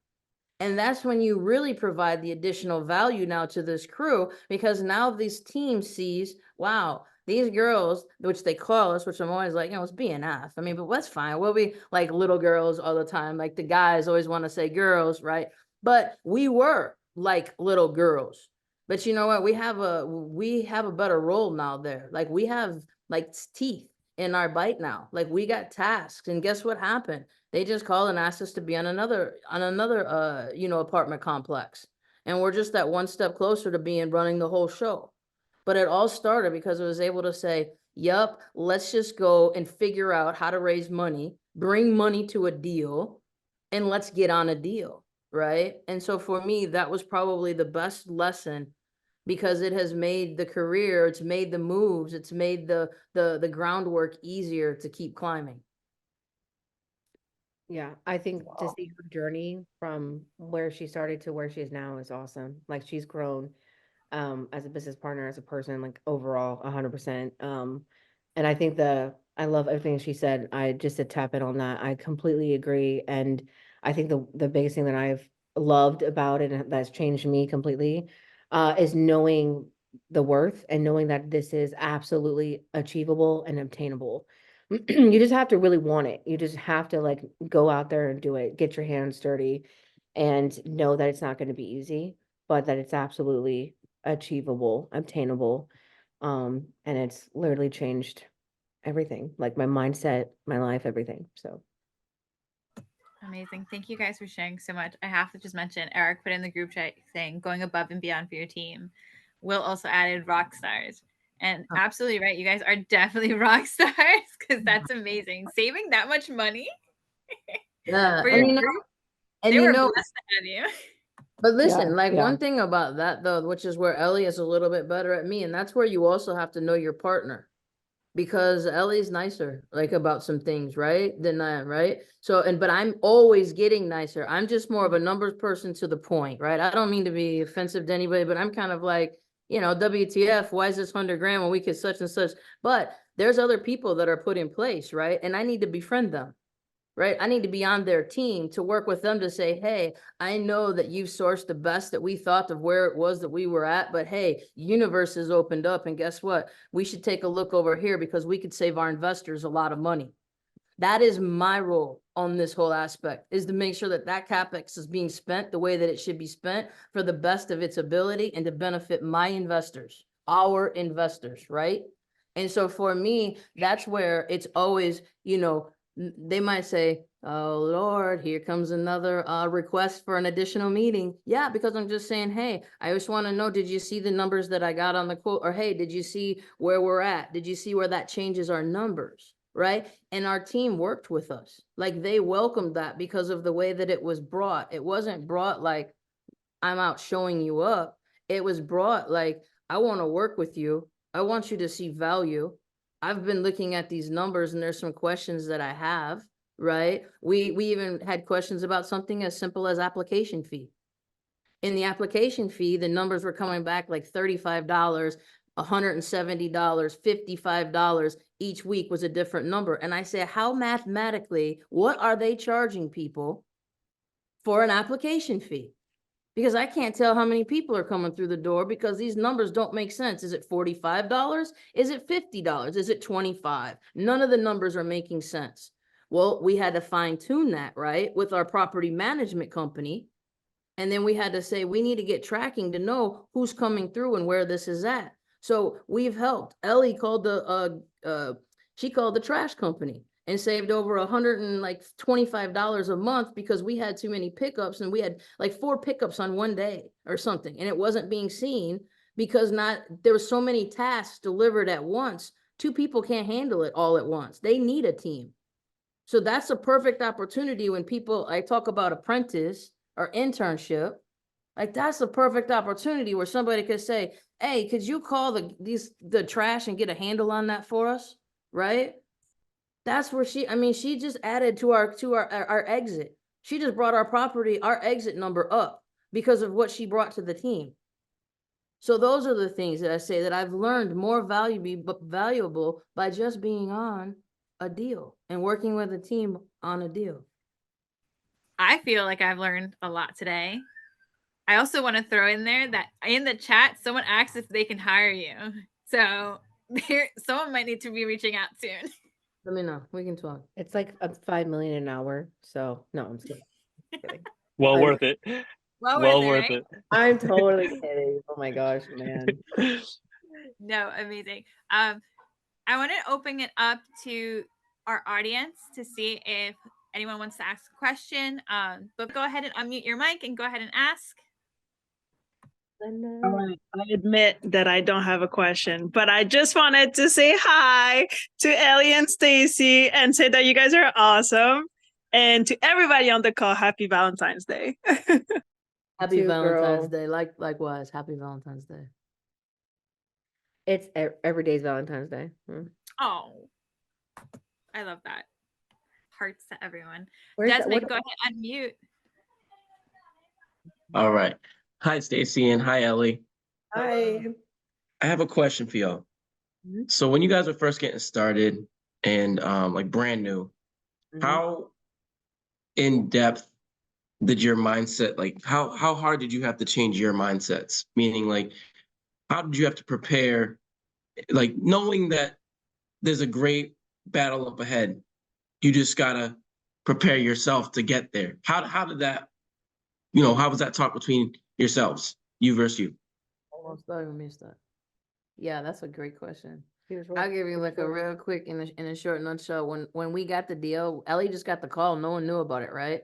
And that's when you really provide the additional value now to this crew, because now this team sees, wow, these girls, which they call us, which I'm always like, it's BNF. I mean, but that's fine. We'll be like little girls all the time. Like the guys always want to say girls, right? But we were like little girls. But you know what? We have a better role now there. Like we have like teeth in our bite now. Like we got tasks. And guess what happened? They just called and asked us to be on another apartment complex. And we're just that one step closer to running the whole show. But it all started because I was able to say, yep, let's just go and figure out how to raise money, bring money to a deal, and let's get on a deal, right? And so for me, that was probably the best lesson, because it has made the career, it's made the moves, it's made the groundwork easier to keep climbing. Yeah, I think to see her journey from where she started to where she is now is awesome. Like she's grown as a business partner, as a person, like overall 100%. And I think I love everything she said. I just to tap in on that. I completely agree. And I think the biggest thing that I've loved about it and that's changed me completely is knowing the worth and knowing that this is absolutely achievable and obtainable. You just have to really want it. You just have to like go out there and do it, get your hands dirty, and know that it's not going to be easy, but that it's absolutely achievable, obtainable. And it's literally changed everything, like my mindset, my life, everything. So amazing. Thank you guys for sharing so much. I have to just mention, Eric put in the group chat saying going above and beyond for your team. Will also added rock stars. And absolutely right. You guys are definitely rock stars, because that's amazing. Saving that much money for your group. They were blessed to have you. But listen, one thing about that though, which is where Ellie is a little bit better at me, and that's where you also have to know your partner, because Ellie's nicer, like about some things, right? Than I am, right? So, but I'm always getting nicer. I'm just more of a numbers person to the point, right? I don't mean to be offensive to anybody, but I'm kind of like, WTF, why is this 100 grand when we could such and such? But there's other people that are put in place, right? And I need to befriend them. Right? I need to be on their team to work with them to say, hey, I know that you've sourced the best that we thought of where it was that we were at, but hey, universe has opened up, and guess what? We should take a look over here because we could save our investors a lot of money. That is my role on this whole aspect, is to make sure that that CapEx is being spent the way that it should be spent for the best of its ability and to benefit my investors, our investors, right? And so for me, that's where it's always, they might say, oh Lord, here comes another request for an additional meeting. Yeah, because I'm just saying, hey, I just want to know, did you see the numbers that I got on the quote? Or hey, did you see where we're at? Did you see where that changes our numbers? Right? And our team worked with us. Like they welcomed that because of the way that it was brought. It wasn't brought like I'm out showing you up. It was brought like, I want to work with you. I want you to see value. I've been looking at these numbers and there's some questions that I have, right? We even had questions about something as simple as application fee. In the application fee, the numbers were coming back like $35, $170, $55 each week was a different number. And I said, how mathematically, what are they charging people for an application fee? Because I can't tell how many people are coming through the door because these numbers don't make sense. Is it $45? Is it $50? Is it $25? None of the numbers are making sense. Well, we had to fine tune that, right? With our property management company. And then we had to say, we need to get tracking to know who's coming through and where this is at. So we've helped. Ellie called she called the trash company. and saved over $125 a month because we had too many pickups, and we had like 4 pickups on one day or something, and it wasn't being seen because there were so many tasks delivered at once. 2 people can't handle it all at once. They need a team. So that's a perfect opportunity when I talk about apprentice or internship, like that's a perfect opportunity where somebody could say, hey, could you call the trash and get a handle on that for us? Right? That's where she just added to our exit. She just brought our exit number up because of what she brought to the team. So those are the things that I say that I've learned more valuable by just being on a deal and working with a team on a deal. I feel like I've learned a lot today. I also want to throw in there that in the chat, someone asked if they can hire you. So someone might need to be reaching out soon. Let me know. We can talk. It's like $5 million an hour. So no, I'm kidding. Well I'm- worth it. Well worth right? it. I'm totally kidding. Oh my gosh, man. No, amazing. I want to open it up to our audience to see if anyone wants to ask a question. But go ahead and unmute your mic and go ahead and ask. All right. I admit that I don't have a question, but I just wanted to say hi to Ellie and Stacie and say that you guys are awesome. And to everybody on the call, happy Valentine's Day. Happy too, Valentine's girl. Day. Likewise, happy Valentine's Day. It's every day's Valentine's Day. Oh, I love that. Hearts to everyone. Where's that- Desmond, what- go ahead, unmute. All right. Hi, Stacie, and hi, Ellie. Hi. I have a question for y'all. Mhm. So when you guys were first getting started and like brand new, Mhm. how in depth did your mindset, like how hard did you have to change your mindsets? Meaning like, how did you have to prepare, like knowing that there's a great battle up ahead, you just gotta prepare yourself to get there. How did that, how was that talk between yourselves, you versus you? Almost missed that. Yeah, that's a great question. He was I'll give you like a real quick in a short nutshell. When we got the deal, Ellie just got the call. No one knew about it, right?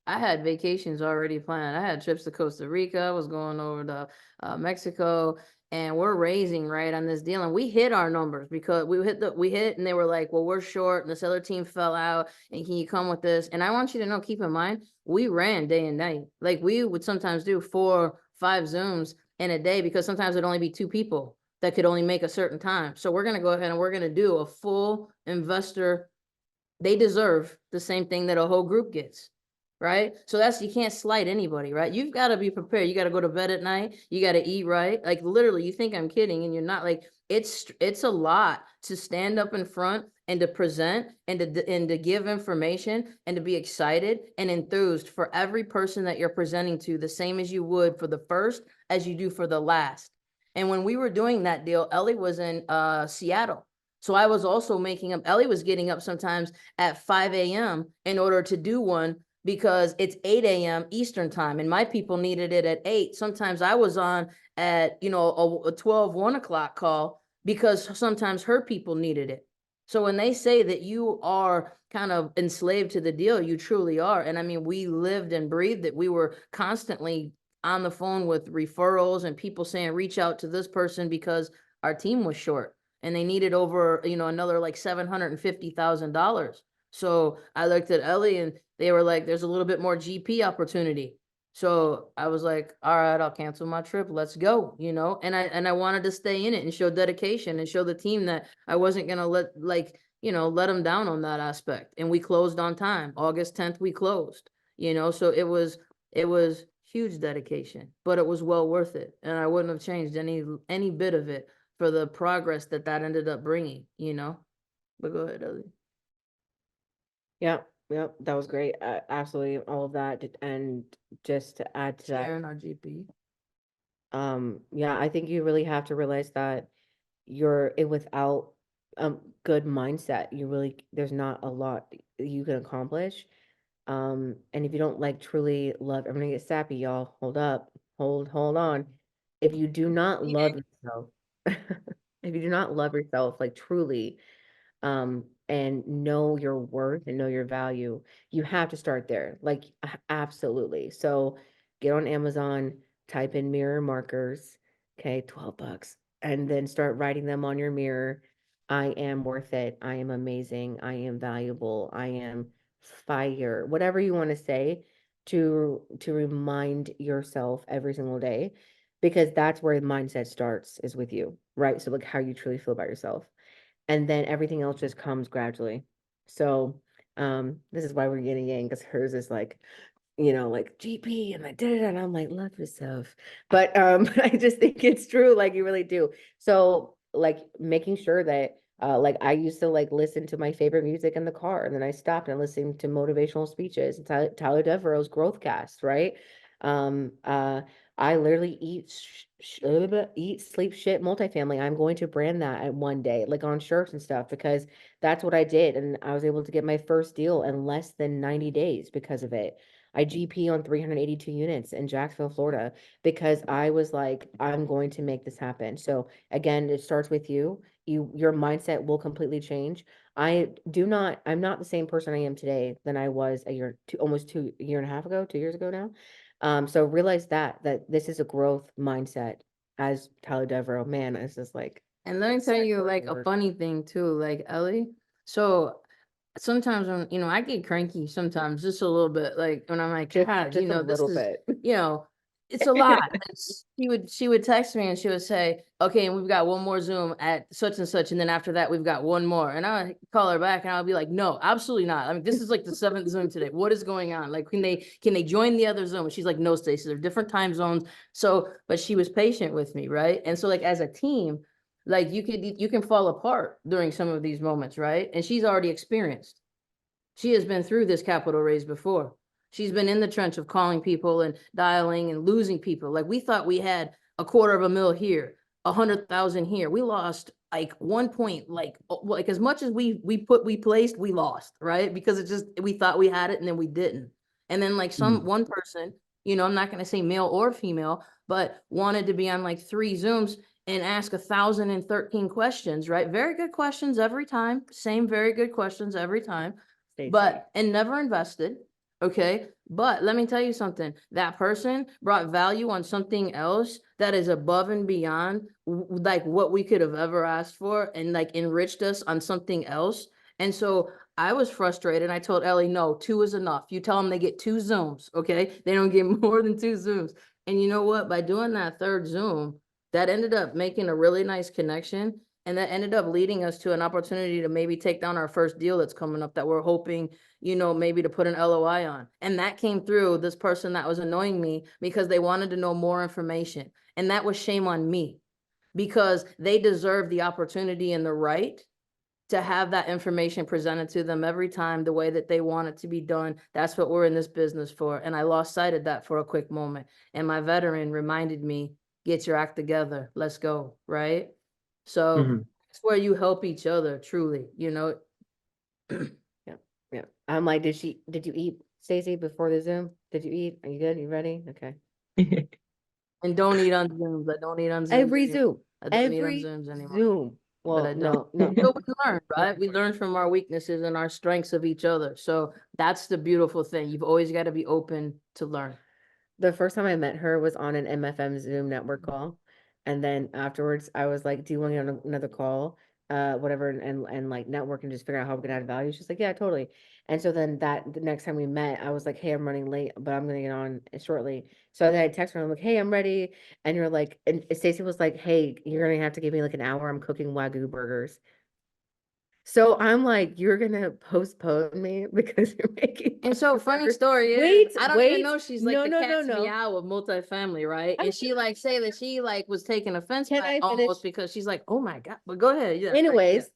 I had vacations already planned. I had trips to Costa Rica. I was going over to Mexico, and we're raising right on this deal. And we hit our numbers because we hit, and they were like, "Well, we're short, and this other team fell out. And can you come with this?" And I want you to know, keep in mind, we ran day and night. Like we would sometimes do 4, 5 Zooms in a day because sometimes it'd only be 2 people that could only make a certain time. So we're gonna go ahead and we're gonna do a full investor. They deserve the same thing that a whole group gets. Right? So you can't slight anybody, right? You've got to be prepared. You got to go to bed at night. You got to eat right. Like literally, you think I'm kidding and you're not. Like it's a lot to stand up in front and to present and to give information and to be excited and enthused for every person that you're presenting to, the same as you would for the first as you do for the last. And when we were doing that deal, Ellie was in Seattle. So I was also Ellie was getting up sometimes at 5 a.m. in order to do one because it's 8 a.m. Eastern time and my people needed it at 8. Sometimes I was on at, a 12, 1 o'clock call because sometimes her people needed it. So when they say that you are kind of enslaved to the deal, you truly are. And I mean, we lived and breathed it. We were constantly on the phone with referrals and people saying, reach out to this person because our team was short and they needed over, another like $750,000. So I looked at Ellie and they were like, there's a little bit more GP opportunity. So I was like, all right, I'll cancel my trip. Let's go, and I wanted to stay in it and show dedication and show the team that I wasn't going to let them down on that aspect. And we closed on time. August 10th, we closed, so it was huge dedication, but it was well worth it. And I wouldn't have changed any bit of it for the progress that ended up bringing, but go ahead, Ellie. Yep, that was great. Absolutely, all of that. And just to add to that, Sharing our GP. yeah, I think you really have to realize that without good mindset, there's not a lot you can accomplish. And if you don't truly love, I'm gonna get sappy, y'all. Hold up, hold on. If you do not love yourself, if you do not love yourself, truly, and know your worth and know your value, you have to start there. Like, absolutely. So get on Amazon, type in mirror markers, okay, $12, and then start writing them on your mirror. I am worth it. I am amazing. I am valuable. I am fire. Whatever you want to say to remind yourself every single day, because that's where the mindset starts, is with you, right? So like how you truly feel about yourself. And then everything else just comes gradually. So this is why we're yin and yang, because hers is like, like GP and like da, and I'm like, love yourself. But I just think it's true, like you really do. So like making sure that like I used to like listen to my favorite music in the car, and then I stopped and listened to motivational speeches, Tyler Devereaux's Growth Cast, right? Um uh I literally eat, sleep, shit, multifamily. I'm going to brand that at one day, like on shirts and stuff, because that's what I did. And I was able to get my first deal in less than 90 days because of it. I GP on 382 units in Jacksonville, Florida, because I was like, I'm going to make this happen. So again, it starts with you. Your mindset will completely change. I'm not the same person I am today than I was almost a year and a half ago, 2 years ago now. So realize that this is a growth mindset, as Tyler Devereaux, man, it's just like, And let me tell you like a funny thing too, like Ellie. So sometimes when, I get cranky sometimes, just a little bit, like when I'm like, God, just a this little is, bit. it's a lot. She would text me and she would say, okay, and we've got one more Zoom at such and such, and then after that we've got one more. And I call her back and I'll be like, no, absolutely not. I mean, this is like the 7th Zoom today. What is going on? Like, can they join the other Zoom? And she's like, no, Stacie, they're different time zones. So, but she was patient with me, right? And so like as a team, like you can fall apart during some of these moments, right? And she's already experienced. She has been through this capital raise before. She's been in the trench of calling people and dialing and losing people. Like we thought we had $250,000 here, 100,000 here. We lost like 1 point, like as much as we placed, we lost, right? Because we thought we had it and then we didn't. And then like one person, I'm not going to say male or female, but wanted to be on like 3 Zooms and ask 1,013 questions, right? Very good questions every time. Same very good questions every time. And never invested. Okay. But let me tell you something. That person brought value on something else that is above and beyond like what we could have ever asked for, and like enriched us on something else. And so I was frustrated. I told Ellie, no, 2 is enough. You tell them they get 2 Zooms. Okay. They don't get more than 2 Zooms. And you know what? By doing that 3rd Zoom, that ended up making a really nice connection. And that ended up leading us to an opportunity to maybe take down our first deal that's coming up that we're hoping, maybe to put an LOI on. And that came through this person that was annoying me because they wanted to know more information. And that was shame on me, because they deserve the opportunity and the right to have that information presented to them every time the way that they want it to be done. That's what we're in this business for. And I lost sight of that for a quick moment. And my veteran reminded me, get your act together. Let's go. Right. So it's where you help each other, truly, Yeah. I'm like, did you eat, Stacie, before the Zoom? Did you eat? Are you good? You ready? Okay. And don't eat on Zooms. I don't eat on Zooms. Every Zoom. I don't eat on Every Zooms anymore. Zoom. Well, no. So we learn, right? We learn from our weaknesses and our strengths of each other. So that's the beautiful thing. You've always got to be open to learn. The first time I met her was on an MFM Zoom network call. And then afterwards I was like, do you want to get on another call? Whatever, and like network and just figure out how we can add value. She's like, yeah, totally. And so then the next time we met, I was like, hey, I'm running late, but I'm gonna get on shortly. So then I text her, I'm like, hey, I'm ready. And you're like, and Stacie was like, hey, you're gonna have to give me like an hour. I'm cooking Wagyu burgers. So I'm like, you're gonna postpone me because you're making. And so funny story is, I don't even know she's like the cat's meow of multifamily, right? And she like say that she like was taking offense by it almost because she's like, oh my God. But go ahead. Yeah. Anyways,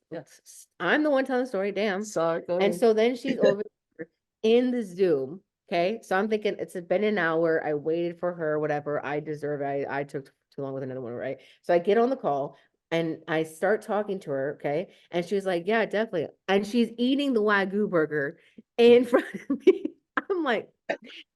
I'm the one telling the story. Damn. Sorry. Go And ahead. so then she's over in the Zoom. Okay. So I'm thinking it's been an hour. I waited for her, whatever. I deserve it. I took too long with another one, right? So I get on the call and I start talking to her. Okay. And she was like, yeah, definitely. And she's eating the Wagyu burger in front of me. I'm I'm like,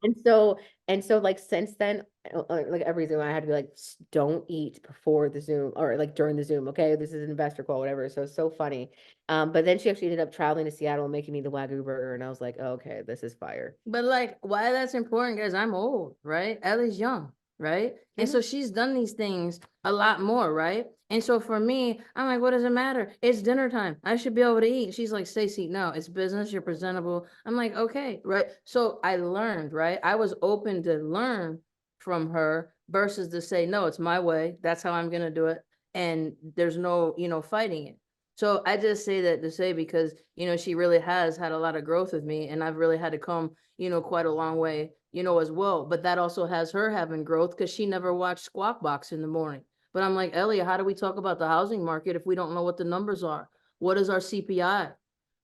and so like since then, like every Zoom I had to be like, don't eat before the Zoom or like during the Zoom. Okay, this is an investor call, whatever. So it's so funny. But then she actually ended up traveling to Seattle and making me the Wagyu burger, and I was like, oh, okay, this is fire. But like, why that's important, guys? I'm old, right? Ellie's young, right? And so she's done these things a lot more, right? And so for me, I'm like, what does it matter? It's dinner time. I should be able to eat. She's like, Stacie, no, it's business. You're presentable. I'm like, okay, right? So I learned, right? I was open to learn from her versus to say, no, it's my way. That's how I'm gonna do it. And there's no, fighting it. So I just say that to say because, she really has had a lot of growth with me and I've really had to come, quite a long way, as well. But that also has her having growth because she never watched Squawk Box in the morning. But I'm like, Ellie, how do we talk about the housing market if we don't know what the numbers are? What is our CPI?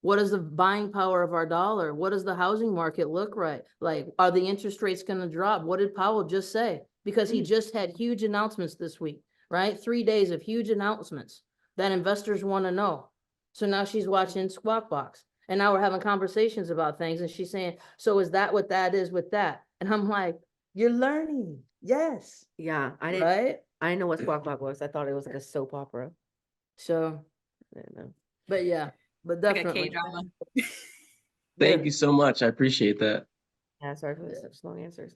What is the buying power of our dollar? What does the housing market look like? Are the interest rates going to drop? What did Powell just say? Because he just had huge announcements this week, right? 3 days of huge announcements that investors want to know. So now she's watching Squawk Box. And now we're having conversations about things. And she's saying, so is that what that is with that? And I'm like, you're learning. Yes. Yeah, I didn't. Right? I didn't know what Squawk Box was. I thought it was like a soap opera. So, I didn't know. but yeah, but Like a definitely. K-drama. Thank you so much. I appreciate that. Yeah, sorry for such long answers.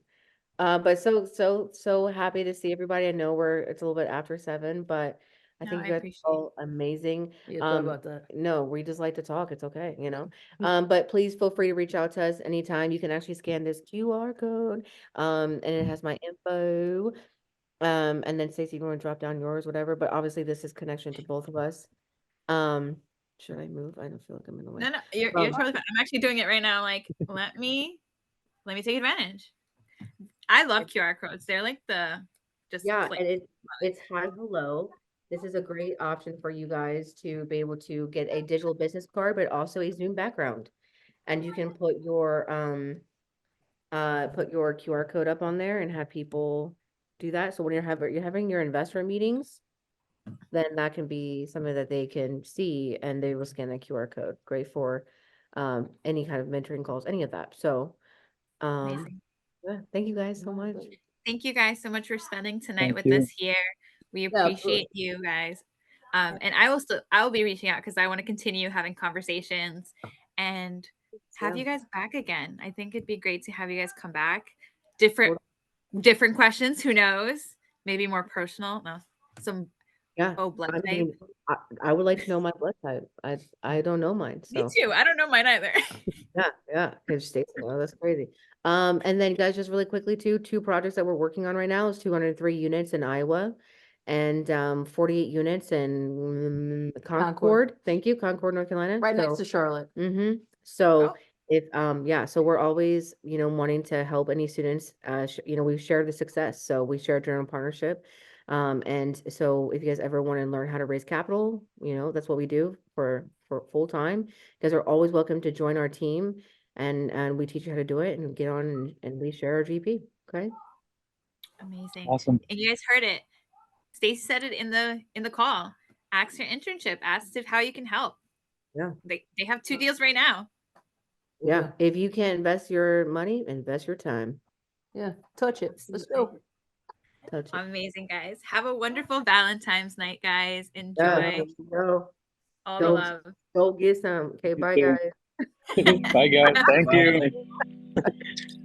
But so happy to see everybody. I know it's a little bit after 7, but I No, think I you guys appreciate are all amazing. Yeah, talk about that. No, we just like to talk. It's okay, But please feel free to reach out to us anytime. You can actually scan this QR code. And it has my info. And then Stacie, you want to drop down yours, whatever. But obviously this is connection to both of us. Should I move? I don't feel like I'm in the way. No, you're totally fine. I'm actually doing it right now. Like, let me take advantage. I love QR codes. They're like Yeah, click. and it's Hi Hello. This is a great option for you guys to be able to get a digital business card, but also a Zoom background. And you can put your QR code up on there and have people do that. So when you're having your investor meetings, then that can be something that they can see and they will scan that QR code. Great for any kind of mentoring calls, any of that. So Amazing. yeah, thank you guys so much. Thank you guys so much for spending tonight Thank with you. us here. We appreciate you guys. And I will be reaching out because I want to continue having conversations and have you guys back again. I think it'd be great to have you guys come back. Different questions, who knows? Maybe more personal. No, some blood I type. mean, I would like to know my blood type. I don't know mine. So. Me too. I don't know mine either. Yeah, because Stacie, oh, that's crazy. And then guys, just really quickly too, 2 projects that we're working on right now is 203 units in Iowa and 48 units in Concord. Thank you, Concord, North Carolina. Right next to Charlotte. So so we're always, wanting to help any students. We've shared the success, so we share general partnership. And so if you guys ever want to learn how to raise capital, that's what we do for full time. You guys are always welcome to join our team and we teach you how to do it and get on and we share our GP. Okay. Amazing. Awesome. And you guys heard it. Stacie said it in the call. Ask your internship. Ask how you can help. Yeah. They have 2 deals right now. Yeah. If you can't invest your money, invest your time. Yeah. Touch it. Let's go. Touch it. Amazing, guys. Have a wonderful Valentine's night, guys. Enjoy. Yeah, all the love. Go get some. Okay, bye too. guys. Bye, guys. Thank you.